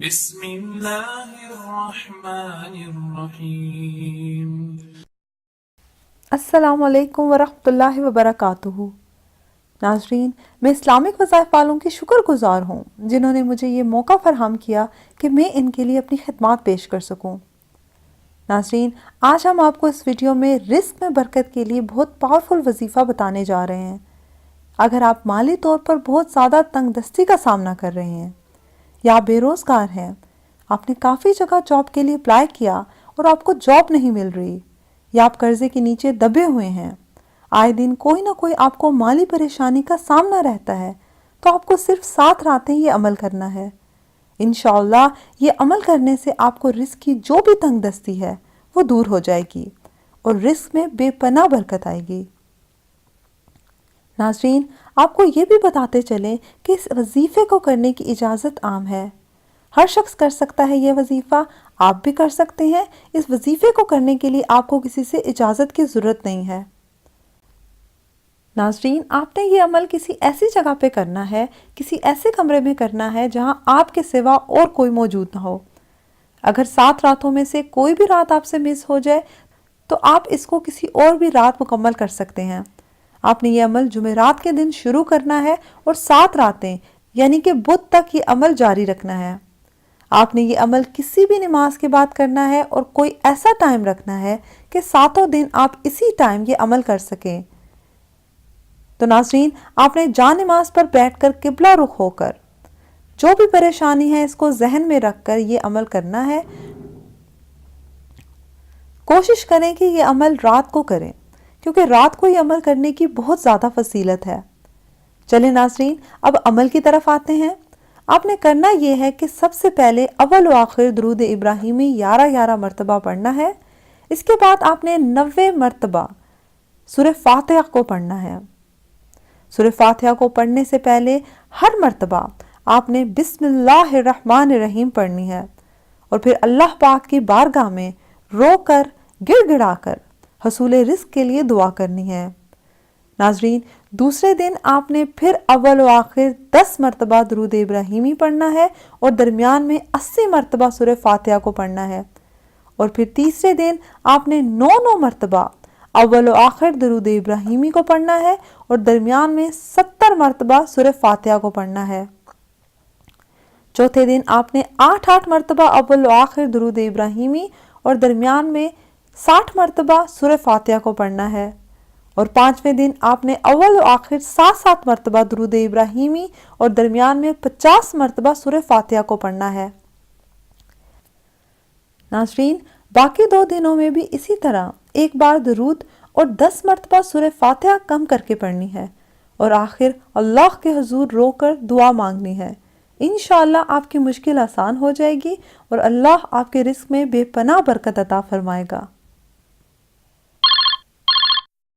بسم اللہ الرحمن الرحیم۔ السلام علیکم ورحمۃ اللہ وبرکاتہ۔ ناظرین، میں اسلامک وظائف والوں کی شکر گزار ہوں جنہوں نے مجھے یہ موقع فراہم کیا کہ میں ان کے لیے اپنی خدمات پیش کر سکوں۔ ناظرین، آج ہم آپ کو اس ویڈیو میں رزق میں برکت کے لیے بہت پاورفل وظیفہ بتانے جا رہے ہیں۔ اگر آپ مالی طور پر بہت زیادہ تنگ دستی کا سامنا کر رہے ہیں یا بے روزگار ہیں، آپ نے کافی جگہ جاب کے لیے اپلائی کیا اور آپ کو جاب نہیں مل رہی، یا آپ قرضے کے نیچے دبے ہوئے ہیں، آئے دن کوئی نہ کوئی آپ کو مالی پریشانی کا سامنا رہتا ہے، تو آپ کو صرف 7 راتیں یہ عمل کرنا ہے۔ انشاءاللہ یہ عمل کرنے سے آپ کو رزق کی جو بھی تنگ دستی ہے وہ دور ہو جائے گی اور رزق میں بے پناہ برکت آئے گی۔ ناظرین، آپ کو یہ بھی بتاتے چلیں کہ اس وظیفے کو کرنے کی اجازت عام ہے۔ ہر شخص کر سکتا ہے یہ وظیفہ، آپ بھی کر سکتے ہیں۔ اس وظیفے کو کرنے کے لیے آپ کو کسی سے اجازت کی ضرورت نہیں ہے۔ ناظرین، آپ نے یہ عمل کسی ایسی جگہ پہ کرنا ہے، کسی ایسے کمرے میں کرنا ہے جہاں آپ کے سوا اور کوئی موجود نہ ہو۔ اگر 7 راتوں میں سے کوئی بھی رات آپ سے مس ہو جائے تو آپ اس کو کسی اور بھی رات مکمل کر سکتے ہیں۔ آپ نے یہ عمل جمعرات کے دن شروع کرنا ہے اور 7 راتیں یعنی کہ بدھ تک یہ عمل جاری رکھنا ہے۔ آپ نے یہ عمل کسی بھی نماز کے بعد کرنا ہے اور کوئی ایسا ٹائم رکھنا ہے کہ 7 دن آپ اسی ٹائم یہ عمل کر سکیں۔ تو ناظرین، آپ نے جا نماز پر بیٹھ کر قبلہ رخ ہو کر جو بھی پریشانی ہے اس کو ذہن میں رکھ کر یہ عمل کرنا ہے۔ کوشش کریں کہ یہ عمل رات کو کریں کیونکہ رات کو یہ عمل کرنے کی بہت زیادہ فضیلت ہے۔ چلیں ناظرین، اب عمل کی طرف آتے ہیں۔ آپ نے کرنا یہ ہے کہ سب سے پہلے اول و آخر درود ابراہیمی 11 مرتبہ پڑھنا ہے۔ اس کے بعد آپ نے 90 مرتبہ سورہ فاتحہ کو پڑھنا ہے۔ سورہ فاتحہ کو پڑھنے سے پہلے ہر مرتبہ آپ نے بسم اللہ الرحمن الرحیم پڑھنی ہے اور پھر اللہ پاک کی بارگاہ میں رو کر گڑ گڑا کر حصول رزق کے لیے دعا کرنی ہے۔ ناظرین، دوسرے دن آپ نے پھر اول و آخر 10 مرتبہ درود ابراہیمی پڑھنا ہے اور درمیان میں 80 مرتبہ سورہ فاتحہ کو پڑھنا ہے، اور پھر تیسرے دن آپ نے 9 مرتبہ اول و آخر درود ابراہیمی کو پڑھنا ہے اور درمیان میں 70 مرتبہ سورہ فاتحہ کو پڑھنا ہے۔ چوتھے دن آپ نے 8 مرتبہ اول و آخر درود ابراہیمی اور درمیان میں 60 مرتبہ سورہ فاتحہ کو پڑھنا ہے، اور 5ویں دن آپ نے اول و آخر 7 مرتبہ درود ابراہیمی اور درمیان میں 50 مرتبہ سورہ فاتحہ کو پڑھنا ہے۔ ناظرین، باقی 2 دنوں میں بھی اسی طرح ایک بار درود اور 10 مرتبہ سورہ فاتحہ کم کر کے پڑھنی ہے اور آخر اللہ کے حضور رو کر دعا مانگنی ہے۔ انشاءاللہ آپ کی مشکل آسان ہو جائے گی اور اللہ آپ کے رزق میں بے پناہ برکت عطا فرمائے گا۔